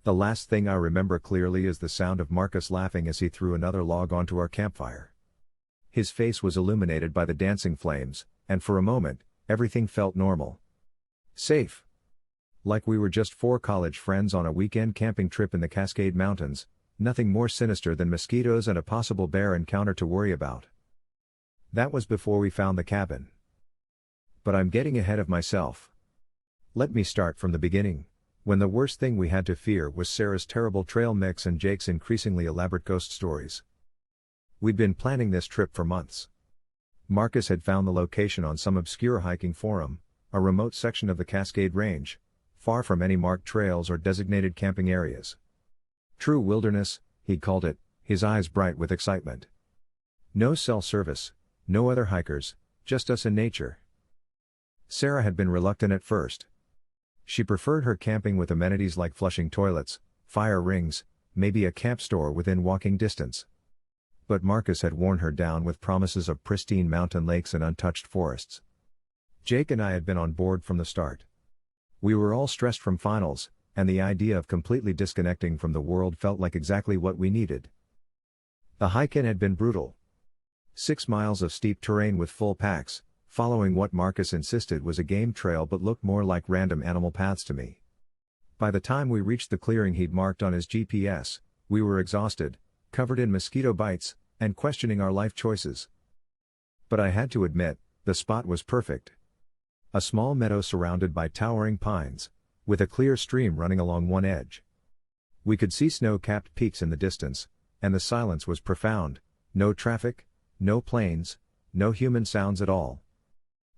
The last thing I remember clearly is the sound of Marcus laughing as he threw another log onto our campfire. His face was illuminated by the dancing flames, and for a moment, everything felt normal. Safe. Like we were just four college friends on a weekend camping trip in the Cascade Mountains, nothing more sinister than mosquitoes and a possible bear encounter to worry about. That was before we found the cabin. But I'm getting ahead of myself. Let me start from the beginning, when the worst thing we had to fear was Sarah's terrible trail mix and Jake's increasingly elaborate ghost stories. We'd been planning this trip for months. Marcus had found the location on some obscure hiking forum, a remote section of the Cascade Range, far from any marked trails or designated camping areas. True wilderness, he'd called it, his eyes bright with excitement. No cell service, no other hikers, just us and nature. Sarah had been reluctant at first. She preferred her camping with amenities like flushing toilets, fire rings, maybe a camp store within walking distance. But Marcus had worn her down with promises of pristine mountain lakes and untouched forests. Jake and I had been on board from the start. We were all stressed from finals, and the idea of completely disconnecting from the world felt like exactly what we needed. The hike-in had been brutal. 6 miles of steep terrain with full packs, following what Marcus insisted was a game trail but looked more like random animal paths to me. By the time we reached the clearing he'd marked on his GPS, we were exhausted, covered in mosquito bites, and questioning our life choices. But I had to admit, the spot was perfect. A small meadow surrounded by towering pines, with a clear stream running along one edge. We could see snow-capped peaks in the distance, and the silence was profound, no traffic, no planes, no human sounds at all.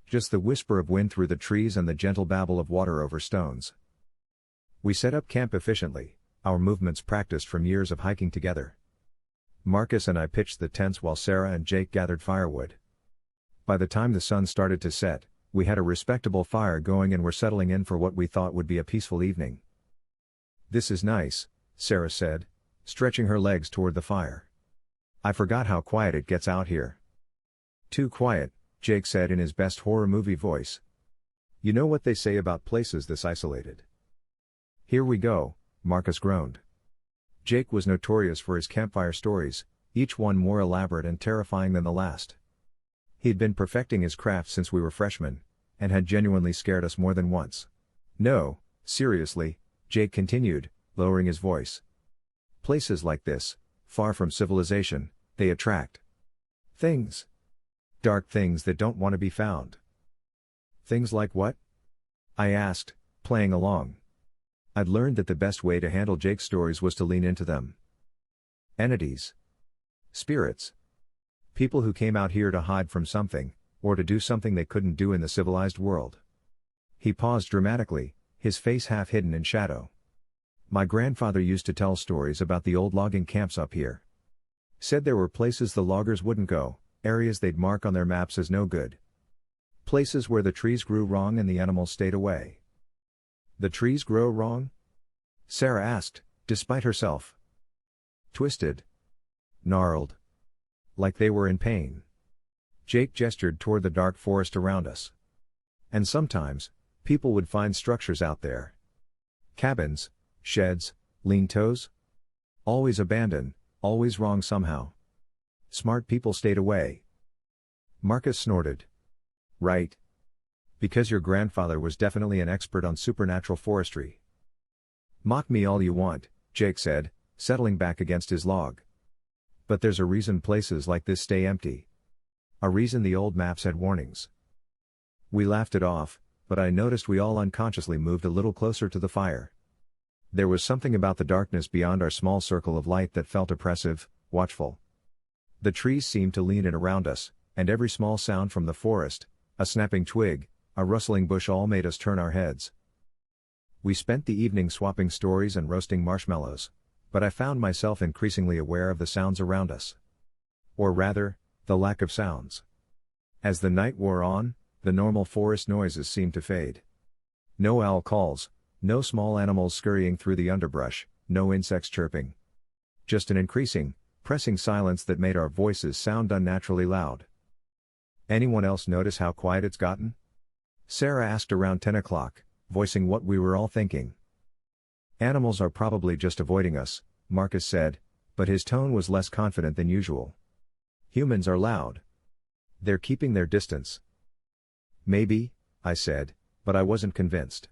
Just the whisper of wind through the trees and the gentle babble of water over stones. We set up camp efficiently, our movements practiced from years of hiking together. Marcus and I pitched the tents while Sarah and Jake gathered firewood. By the time the sun started to set, we had a respectable fire going and were settling in for what we thought would be a peaceful evening. "This is nice," Sarah said, stretching her legs toward the fire. "I forgot how quiet it gets out here." "Too quiet," Jake said in his best horror movie voice. "You know what they say about places this isolated." "Here we go," Marcus groaned. Jake was notorious for his campfire stories, each one more elaborate and terrifying than the last. He'd been perfecting his craft since we were freshmen, and had genuinely scared us more than once. "No, seriously," Jake continued, lowering his voice. "Places like this, far from civilization, they attract things. Dark things that don't want to be found." "Things like what?" I asked, playing along. I'd learned that the best way to handle Jake's stories was to lean into them. "Entities. Spirits. People who came out here to hide from something, or to do something they couldn't do in the civilized world." He paused dramatically, his face half hidden in shadow. "My grandfather used to tell stories about the old logging camps up here. Said there were places the loggers wouldn't go, areas they'd mark on their maps as no good. Places where the trees grew wrong and the animals stayed away." "The trees grow wrong?" Sarah asked, despite herself. "Twisted. Gnarled. Like they were in pain." Jake gestured toward the dark forest around us. "And sometimes, people would find structures out there. Cabins, sheds, lean-tos. Always abandoned, always wrong somehow. Smart people stayed away." Marcus snorted. "Right. Because your grandfather was definitely an expert on supernatural forestry." "Mock me all you want," Jake said, settling back against his log. "But there's a reason places like this stay empty. A reason the old maps had warnings." We laughed it off, but I noticed we all unconsciously moved a little closer to the fire. There was something about the darkness beyond our small circle of light that felt oppressive, watchful. The trees seemed to lean in around us, and every small sound from the forest, a snapping twig, a rustling bush, all made us turn our heads. We spent the evening swapping stories and roasting marshmallows, but I found myself increasingly aware of the sounds around us. Or rather, the lack of sounds. As the night wore on, the normal forest noises seemed to fade. No owl calls, no small animals scurrying through the underbrush, no insects chirping. Just an increasing, pressing silence that made our voices sound unnaturally loud. "Anyone else notice how quiet it's gotten?" Sarah asked around 10 o'clock, voicing what we were all thinking. Animals are probably just avoiding us, Marcus said, but his tone was less confident than usual. Humans are loud. They're keeping their distance. Maybe, I said, but I wasn't convinced.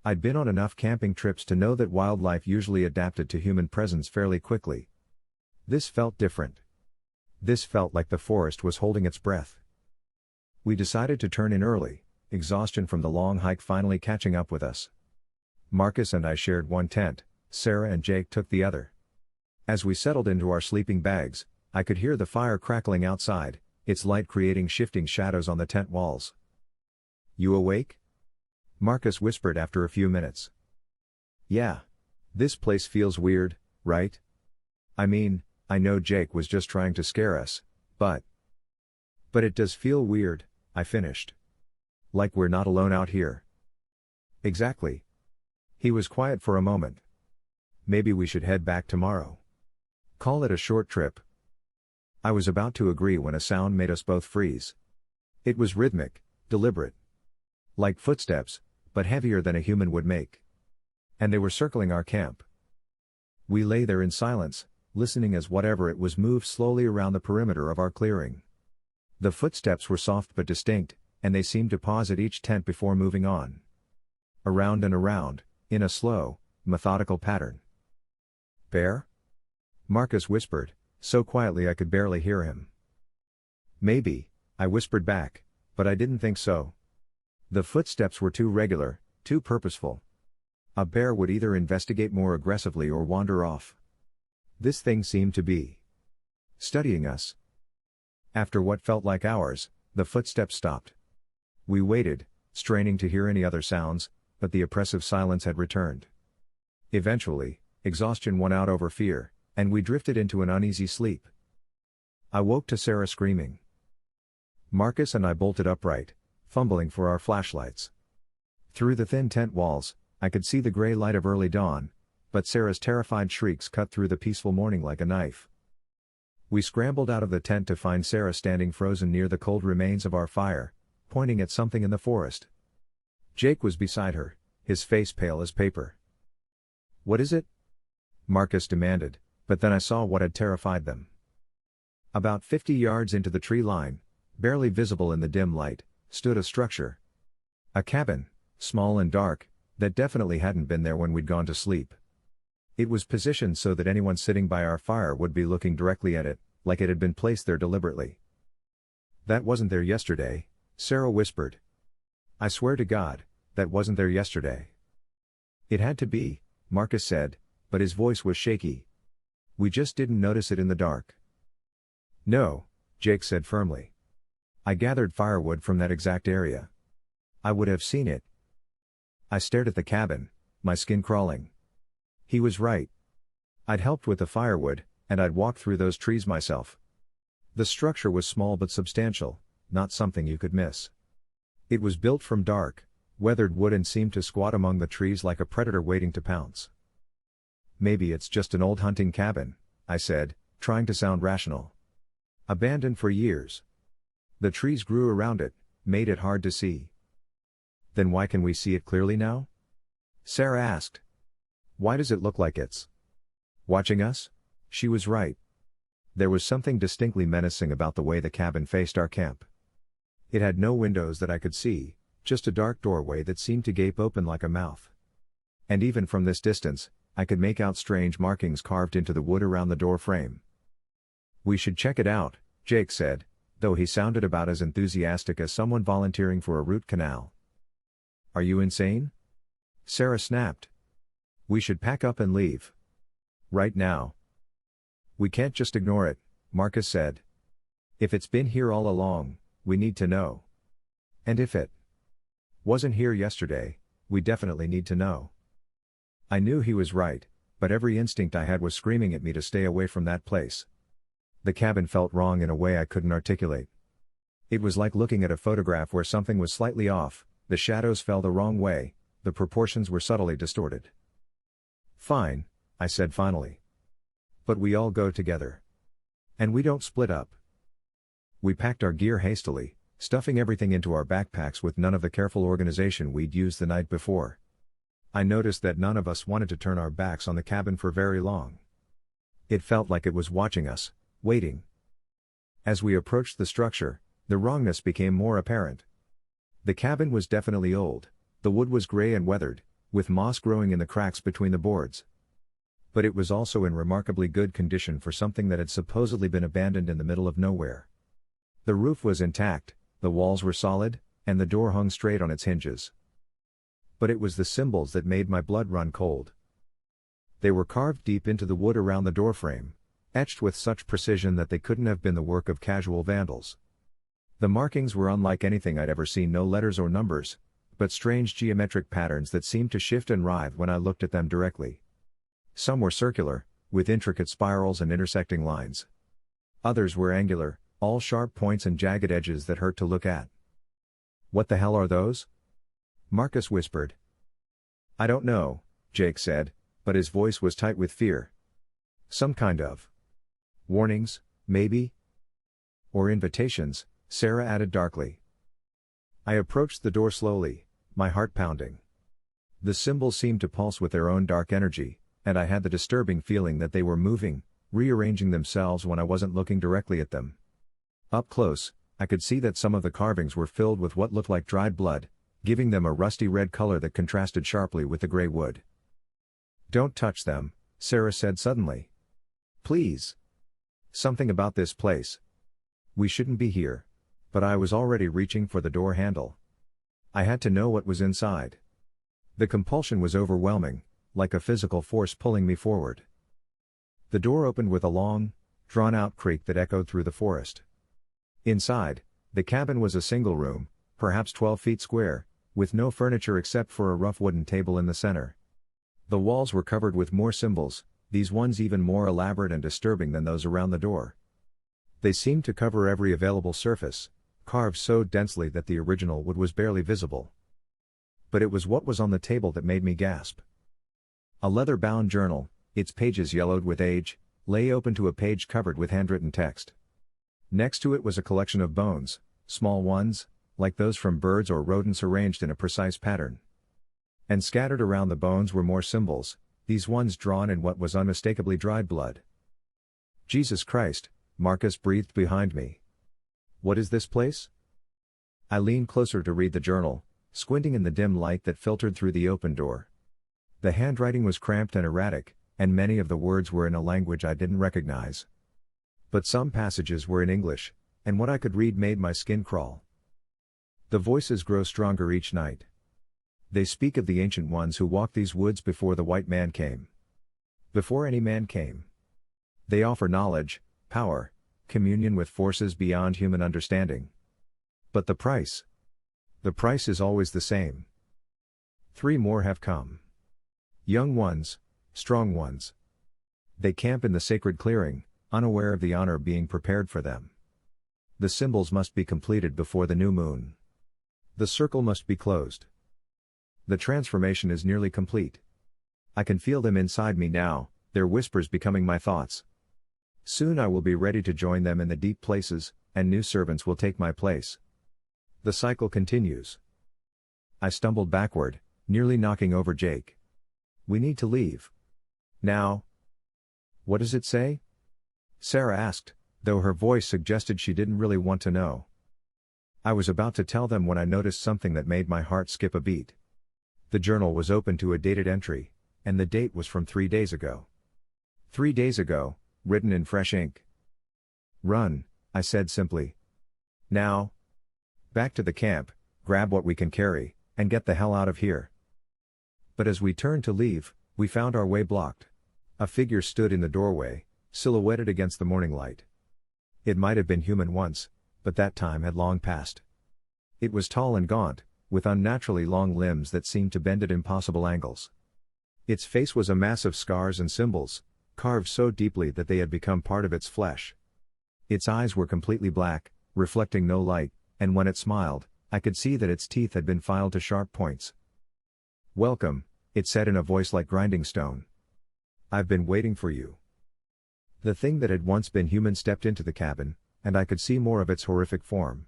I'd been on enough camping trips to know that wildlife usually adapted to human presence fairly quickly. This felt different. This felt like the forest was holding its breath. We decided to turn in early, exhaustion from the long hike finally catching up with us. Marcus and I shared one tent, Sarah and Jake took the other. As we settled into our sleeping bags, I could hear the fire crackling outside, its light creating shifting shadows on the tent walls. "You awake?" Marcus whispered after a few minutes. "Yeah. This place feels weird, right? I mean, I know Jake was just trying to scare us, but it does feel weird," I finished. "Like we're not alone out here." "Exactly." He was quiet for a moment. "Maybe we should head back tomorrow. Call it a short trip." I was about to agree when a sound made us both freeze. It was rhythmic, deliberate. Like footsteps, but heavier than a human would make. And they were circling our camp. We lay there in silence, listening as whatever it was moved slowly around the perimeter of our clearing. The footsteps were soft but distinct, and they seemed to pause at each tent before moving on. Around and around, in a slow, methodical pattern. "Bear?" Marcus whispered, so quietly I could barely hear him. "Maybe," I whispered back, but I didn't think so. The footsteps were too regular, too purposeful. A bear would either investigate more aggressively or wander off. This thing seemed to be studying us. After what felt like hours, the footsteps stopped. We waited, straining to hear any other sounds, but the oppressive silence had returned. Eventually, exhaustion won out over fear, and we drifted into an uneasy sleep. I woke to Sarah screaming. Marcus and I bolted upright, fumbling for our flashlights. Through the thin tent walls, I could see the gray light of early dawn, but Sarah's terrified shrieks cut through the peaceful morning like a knife. We scrambled out of the tent to find Sarah standing frozen near the cold remains of our fire, pointing at something in the forest. Jake was beside her, his face pale as paper. "What is it?" Marcus demanded, but then I saw what had terrified them. About 50 yards into the tree line, barely visible in the dim light, stood a structure. A cabin, small and dark, that definitely hadn't been there when we'd gone to sleep. It was positioned so that anyone sitting by our fire would be looking directly at it, like it had been placed there deliberately. "That wasn't there yesterday," Sarah whispered. "I swear to God, that wasn't there yesterday." "It had to be," Marcus said, but his voice was shaky. "We just didn't notice it in the dark." "No," Jake said firmly. "I gathered firewood from that exact area. I would have seen it." I stared at the cabin, my skin crawling. He was right. I'd helped with the firewood, and I'd walked through those trees myself. The structure was small but substantial, not something you could miss. It was built from dark, weathered wood and seemed to squat among the trees like a predator waiting to pounce. "Maybe it's just an old hunting cabin," I said, trying to sound rational. "Abandoned for years. The trees grew around it, made it hard to see." "Then why can we see it clearly now?" Sarah asked. "Why does it look like it's watching us?" She was right. There was something distinctly menacing about the way the cabin faced our camp. It had no windows that I could see, just a dark doorway that seemed to gape open like a mouth. And even from this distance, I could make out strange markings carved into the wood around the door frame. "We should check it out," Jake said, though he sounded about as enthusiastic as someone volunteering for a root canal. "Are you insane?" Sarah snapped. "We should pack up and leave. Right now." "We can't just ignore it," Marcus said. "If it's been here all along, we need to know. And if it wasn't here yesterday, we definitely need to know." I knew he was right, but every instinct I had was screaming at me to stay away from that place. The cabin felt wrong in a way I couldn't articulate. It was like looking at a photograph where something was slightly off, the shadows fell the wrong way, the proportions were subtly distorted. "Fine," I said finally. "But we all go together. And we don't split up." We packed our gear hastily, stuffing everything into our backpacks with none of the careful organization we'd used the night before. I noticed that none of us wanted to turn our backs on the cabin for very long. It felt like it was watching us, waiting. As we approached the structure, the wrongness became more apparent. The cabin was definitely old, the wood was gray and weathered, with moss growing in the cracks between the boards. But it was also in remarkably good condition for something that had supposedly been abandoned in the middle of nowhere. The roof was intact, the walls were solid, and the door hung straight on its hinges. But it was the symbols that made my blood run cold. They were carved deep into the wood around the doorframe, etched with such precision that they couldn't have been the work of casual vandals. The markings were unlike anything I'd ever seen, no letters or numbers, but strange geometric patterns that seemed to shift and writhe when I looked at them directly. Some were circular, with intricate spirals and intersecting lines. Others were angular, all sharp points and jagged edges that hurt to look at. "What the hell are those?" Marcus whispered. "I don't know," Jake said, but his voice was tight with fear. "Some kind of warnings, maybe? Or invitations," Sarah added darkly. I approached the door slowly, my heart pounding. The symbols seemed to pulse with their own dark energy, and I had the disturbing feeling that they were moving, rearranging themselves when I wasn't looking directly at them. Up close, I could see that some of the carvings were filled with what looked like dried blood, giving them a rusty red color that contrasted sharply with the gray wood. "Don't touch them," Sarah said suddenly. "Please. Something about this place. We shouldn't be here." But I was already reaching for the door handle. I had to know what was inside. The compulsion was overwhelming, like a physical force pulling me forward. The door opened with a long, drawn-out creak that echoed through the forest. Inside, the cabin was a single room, perhaps 12 feet square, with no furniture except for a rough wooden table in the center. The walls were covered with more symbols, these ones even more elaborate and disturbing than those around the door. They seemed to cover every available surface, carved so densely that the original wood was barely visible. But it was what was on the table that made me gasp. A leather-bound journal, its pages yellowed with age, lay open to a page covered with handwritten text. Next to it was a collection of bones, small ones, like those from birds or rodents arranged in a precise pattern. And scattered around the bones were more symbols, these ones drawn in what was unmistakably dried blood. "Jesus Christ," Marcus breathed behind me. "What is this place?" I leaned closer to read the journal, squinting in the dim light that filtered through the open door. The handwriting was cramped and erratic, and many of the words were in a language I didn't recognize. But some passages were in English, and what I could read made my skin crawl. "The voices grow stronger each night. They speak of the ancient ones who walked these woods before the white man came. Before any man came. They offer knowledge, power, communion with forces beyond human understanding. But the price? The price is always the same. 3 more have come. Young ones, strong ones. They camp in the sacred clearing, unaware of the honor being prepared for them. The symbols must be completed before the new moon. The circle must be closed. The transformation is nearly complete. I can feel them inside me now, their whispers becoming my thoughts. Soon I will be ready to join them in the deep places, and new servants will take my place. The cycle continues." I stumbled backward, nearly knocking over Jake. "We need to leave. Now." "What does it say?" Sarah asked, though her voice suggested she didn't really want to know. I was about to tell them when I noticed something that made my heart skip a beat. The journal was open to a dated entry, and the date was from 3 days ago. 3 days ago, written in fresh ink. "Run," I said simply. "Now. Back to the camp, grab what we can carry, and get the hell out of here." But as we turned to leave, we found our way blocked. A figure stood in the doorway, silhouetted against the morning light. It might have been human once, but that time had long passed. It was tall and gaunt, with unnaturally long limbs that seemed to bend at impossible angles. Its face was a mass of scars and symbols, carved so deeply that they had become part of its flesh. Its eyes were completely black, reflecting no light, and when it smiled, I could see that its teeth had been filed to sharp points. "Welcome," it said in a voice like grinding stone. "I've been waiting for you." The thing that had once been human stepped into the cabin, and I could see more of its horrific form.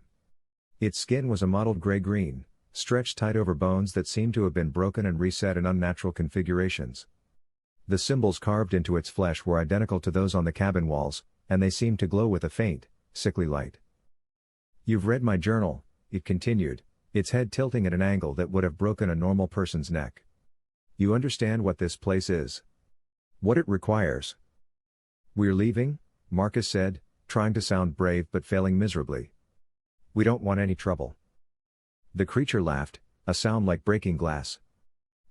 Its skin was a mottled gray-green, stretched tight over bones that seemed to have been broken and reset in unnatural configurations. The symbols carved into its flesh were identical to those on the cabin walls, and they seemed to glow with a faint, sickly light. "You've read my journal," it continued, its head tilting at an angle that would have broken a normal person's neck. "You understand what this place is. What it requires." "We're leaving," Marcus said, trying to sound brave but failing miserably. "We don't want any trouble." The creature laughed, a sound like breaking glass.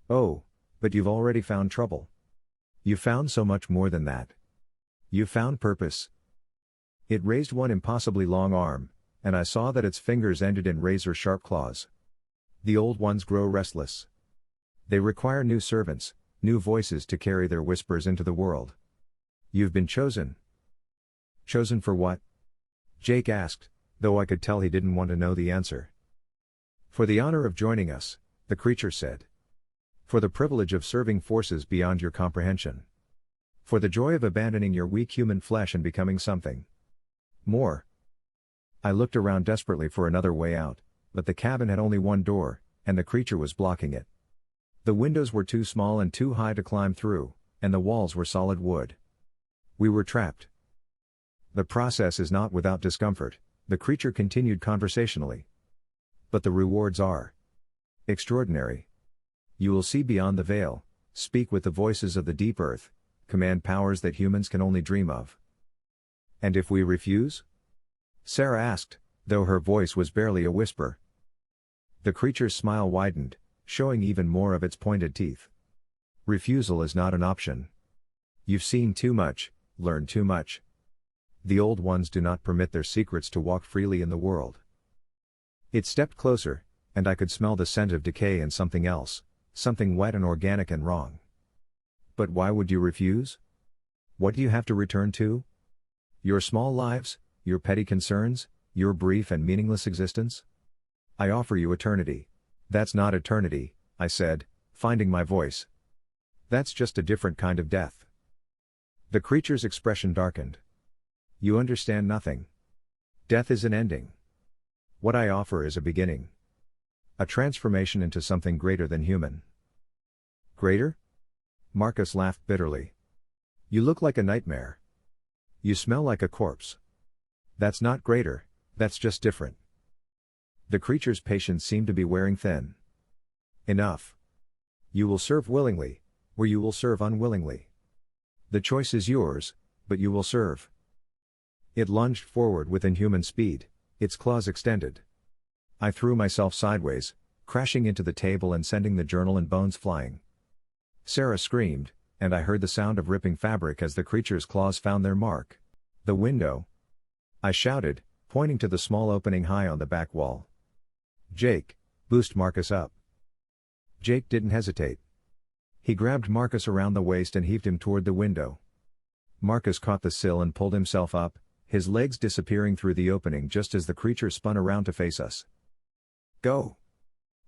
"Oh, but you've already found trouble. You found so much more than that. You found purpose." It raised one impossibly long arm, and I saw that its fingers ended in razor-sharp claws. "The old ones grow restless. They require new servants, new voices to carry their whispers into the world. You've been chosen." "Chosen for what?" Jake asked, though I could tell he didn't want to know the answer. "For the honor of joining us," the creature said. "For the privilege of serving forces beyond your comprehension. For the joy of abandoning your weak human flesh and becoming something more." I looked around desperately for another way out, but the cabin had only one door, and the creature was blocking it. The windows were too small and too high to climb through, and the walls were solid wood. We were trapped. "The process is not without discomfort," the creature continued conversationally. "But the rewards are extraordinary. You will see beyond the veil, speak with the voices of the deep earth, command powers that humans can only dream of." "And if we refuse?" Sarah asked, though her voice was barely a whisper. The creature's smile widened, showing even more of its pointed teeth. "Refusal is not an option. You've seen too much, learned too much. The old ones do not permit their secrets to walk freely in the world." It stepped closer, and I could smell the scent of decay and something else, something wet and organic and wrong. "But why would you refuse? What do you have to return to? Your small lives, your petty concerns, your brief and meaningless existence? I offer you eternity." "That's not eternity," I said, finding my voice. "That's just a different kind of death." The creature's expression darkened. "You understand nothing. Death is an ending. What I offer is a beginning. A transformation into something greater than human." "Greater?" Marcus laughed bitterly. "You look like a nightmare. You smell like a corpse. That's not greater, that's just different." The creature's patience seemed to be wearing thin. "Enough. You will serve willingly, or you will serve unwillingly. The choice is yours, but you will serve." It lunged forward with inhuman speed, its claws extended. I threw myself sideways, crashing into the table and sending the journal and bones flying. Sarah screamed, and I heard the sound of ripping fabric as the creature's claws found their mark. "The window!" I shouted, pointing to the small opening high on the back wall. "Jake, boost Marcus up." Jake didn't hesitate. He grabbed Marcus around the waist and heaved him toward the window. Marcus caught the sill and pulled himself up, his legs disappearing through the opening just as the creature spun around to face us. "Go!"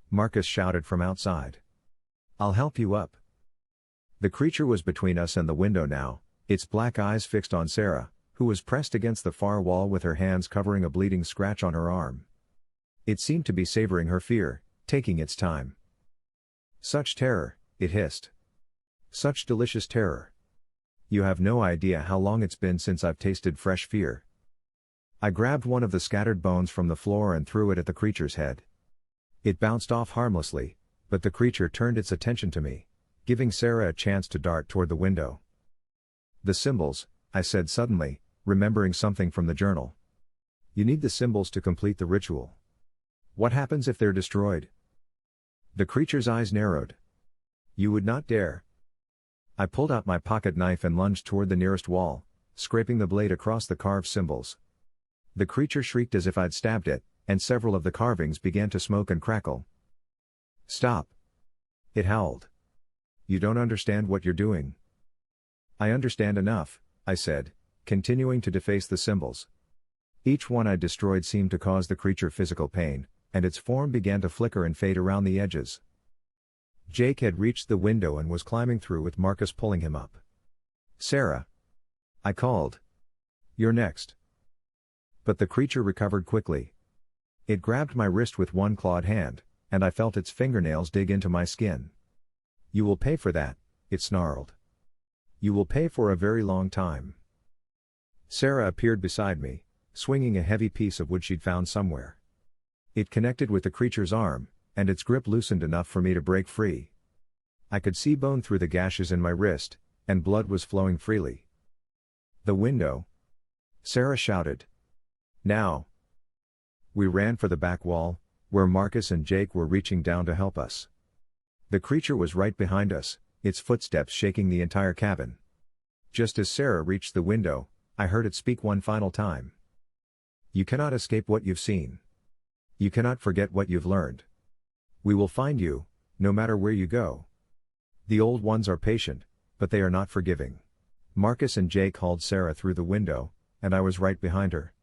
Marcus shouted from outside. "I'll help you up." The creature was between us and the window now, its black eyes fixed on Sarah, who was pressed against the far wall with her hands covering a bleeding scratch on her arm. It seemed to be savoring her fear, taking its time. "Such terror," it hissed. "Such delicious terror. You have no idea how long it's been since I've tasted fresh fear." I grabbed one of the scattered bones from the floor and threw it at the creature's head. It bounced off harmlessly, but the creature turned its attention to me, giving Sarah a chance to dart toward the window. "The symbols," I said suddenly, remembering something from the journal. "You need the symbols to complete the ritual. What happens if they're destroyed?" The creature's eyes narrowed. "You would not dare." I pulled out my pocket knife and lunged toward the nearest wall, scraping the blade across the carved symbols. The creature shrieked as if I'd stabbed it, and several of the carvings began to smoke and crackle. "Stop!" it howled. "You don't understand what you're doing." "I understand enough," I said, continuing to deface the symbols. Each one I destroyed seemed to cause the creature physical pain, and its form began to flicker and fade around the edges. Jake had reached the window and was climbing through with Marcus pulling him up. "Sarah!" I called. "You're next." But the creature recovered quickly. It grabbed my wrist with one clawed hand, and I felt its fingernails dig into my skin. "You will pay for that," it snarled. "You will pay for a very long time." Sarah appeared beside me, swinging a heavy piece of wood she'd found somewhere. It connected with the creature's arm, and its grip loosened enough for me to break free. I could see bone through the gashes in my wrist, and blood was flowing freely. "The window!" Sarah shouted. "Now!" We ran for the back wall, where Marcus and Jake were reaching down to help us. The creature was right behind us, its footsteps shaking the entire cabin. Just as Sarah reached the window, I heard it speak one final time. "You cannot escape what you've seen. You cannot forget what you've learned. We will find you, no matter where you go." The old ones are patient, but they are not forgiving. Marcus and Jake hauled Sarah through the window, and I was right behind her.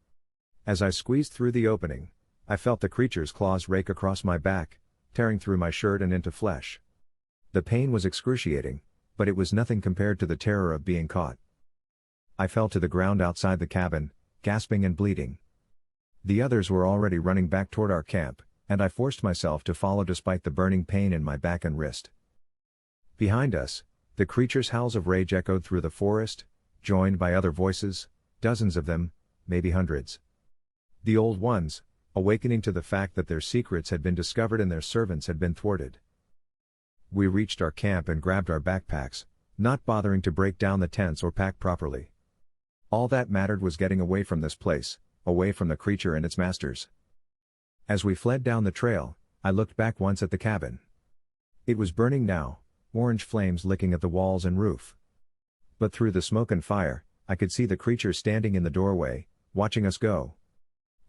As I squeezed through the opening, I felt the creature's claws rake across my back, tearing through my shirt and into flesh. The pain was excruciating, but it was nothing compared to the terror of being caught. I fell to the ground outside the cabin, gasping and bleeding. The others were already running back toward our camp, and I forced myself to follow despite the burning pain in my back and wrist. Behind us, the creature's howls of rage echoed through the forest, joined by other voices, dozens of them, maybe hundreds. The old ones, awakening to the fact that their secrets had been discovered and their servants had been thwarted. We reached our camp and grabbed our backpacks, not bothering to break down the tents or pack properly. All that mattered was getting away from this place, away from the creature and its masters. As we fled down the trail, I looked back once at the cabin. It was burning now, orange flames licking at the walls and roof. But through the smoke and fire, I could see the creature standing in the doorway, watching us go.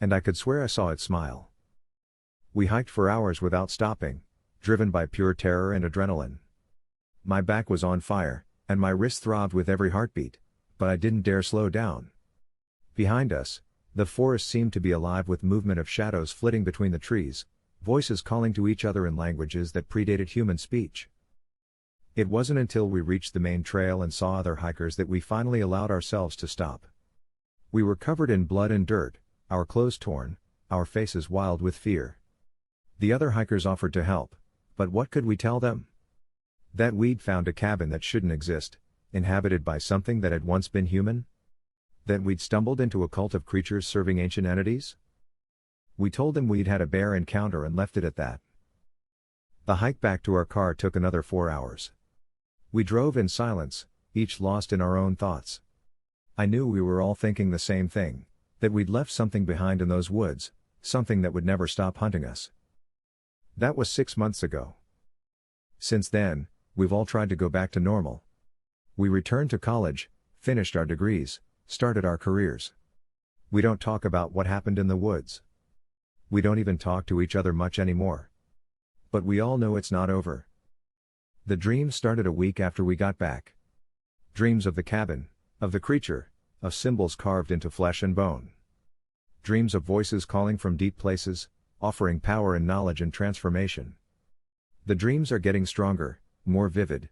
And I could swear I saw it smile. We hiked for hours without stopping, driven by pure terror and adrenaline. My back was on fire, and my wrist throbbed with every heartbeat, but I didn't dare slow down. Behind us, the forest seemed to be alive with movement of shadows flitting between the trees, voices calling to each other in languages that predated human speech. It wasn't until we reached the main trail and saw other hikers that we finally allowed ourselves to stop. We were covered in blood and dirt, our clothes torn, our faces wild with fear. The other hikers offered to help, but what could we tell them? That we'd found a cabin that shouldn't exist, inhabited by something that had once been human? That we'd stumbled into a cult of creatures serving ancient entities? We told them we'd had a bear encounter and left it at that. The hike back to our car took another 4 hours. We drove in silence, each lost in our own thoughts. I knew we were all thinking the same thing, that we'd left something behind in those woods, something that would never stop hunting us. That was 6 months ago. Since then, we've all tried to go back to normal. We returned to college, finished our degrees, started our careers. We don't talk about what happened in the woods. We don't even talk to each other much anymore. But we all know it's not over. The dreams started a week after we got back. Dreams of the cabin, of the creature, of symbols carved into flesh and bone. Dreams of voices calling from deep places, offering power and knowledge and transformation. The dreams are getting stronger, more vivid.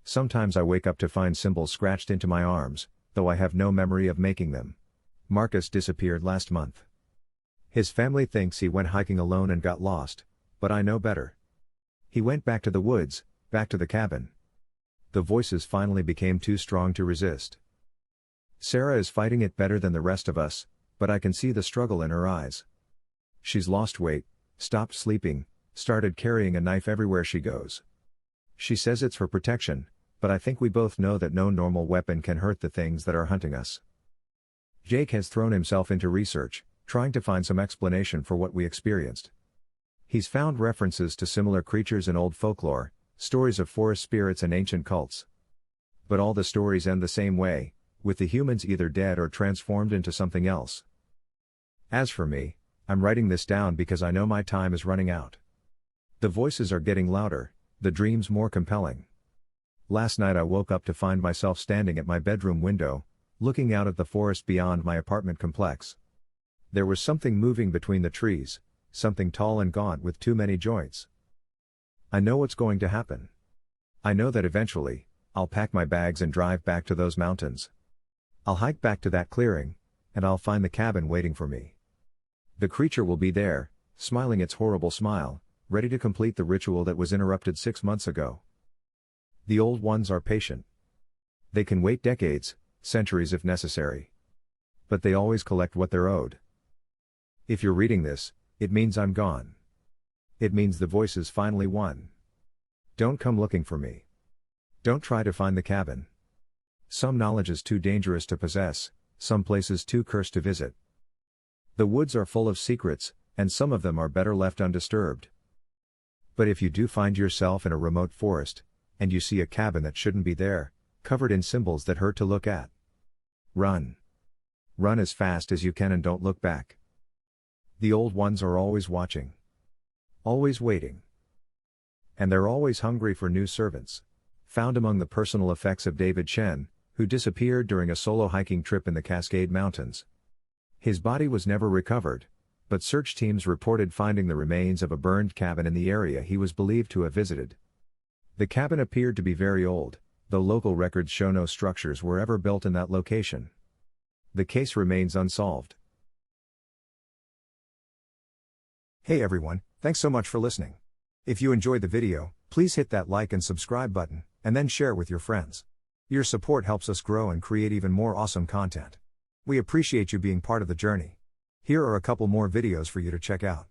Sometimes I wake up to find symbols scratched into my arms, though I have no memory of making them. Marcus disappeared last month. His family thinks he went hiking alone and got lost, but I know better. He went back to the woods, back to the cabin. The voices finally became too strong to resist. Sarah is fighting it better than the rest of us, but I can see the struggle in her eyes. She's lost weight, stopped sleeping, started carrying a knife everywhere she goes. She says it's for protection, but I think we both know that no normal weapon can hurt the things that are hunting us. Jake has thrown himself into research, trying to find some explanation for what we experienced. He's found references to similar creatures in old folklore, stories of forest spirits and ancient cults. But all the stories end the same way, with the humans either dead or transformed into something else. As for me, I'm writing this down because I know my time is running out. The voices are getting louder, the dreams more compelling. Last night I woke up to find myself standing at my bedroom window, looking out at the forest beyond my apartment complex. There was something moving between the trees, something tall and gaunt with too many joints. I know what's going to happen. I know that eventually, I'll pack my bags and drive back to those mountains. I'll hike back to that clearing, and I'll find the cabin waiting for me. The creature will be there, smiling its horrible smile, ready to complete the ritual that was interrupted 6 months ago. The old ones are patient. They can wait decades, centuries if necessary. But they always collect what they're owed. If you're reading this, it means I'm gone. It means the voices finally won. Don't come looking for me. Don't try to find the cabin. Some knowledge is too dangerous to possess, some places too cursed to visit. The woods are full of secrets, and some of them are better left undisturbed. But if you do find yourself in a remote forest, and you see a cabin that shouldn't be there, covered in symbols that hurt to look at, run. Run as fast as you can and don't look back. The old ones are always watching. Always waiting. And they're always hungry for new servants. Found among the personal effects of David Chen, who disappeared during a solo hiking trip in the Cascade Mountains. His body was never recovered, but search teams reported finding the remains of a burned cabin in the area he was believed to have visited. The cabin appeared to be very old, though local records show no structures were ever built in that location. The case remains unsolved. Hey everyone, thanks so much for listening. If you enjoyed the video, please hit that like and subscribe button, and then share with your friends. Your support helps us grow and create even more awesome content. We appreciate you being part of the journey. Here are a couple more videos for you to check out.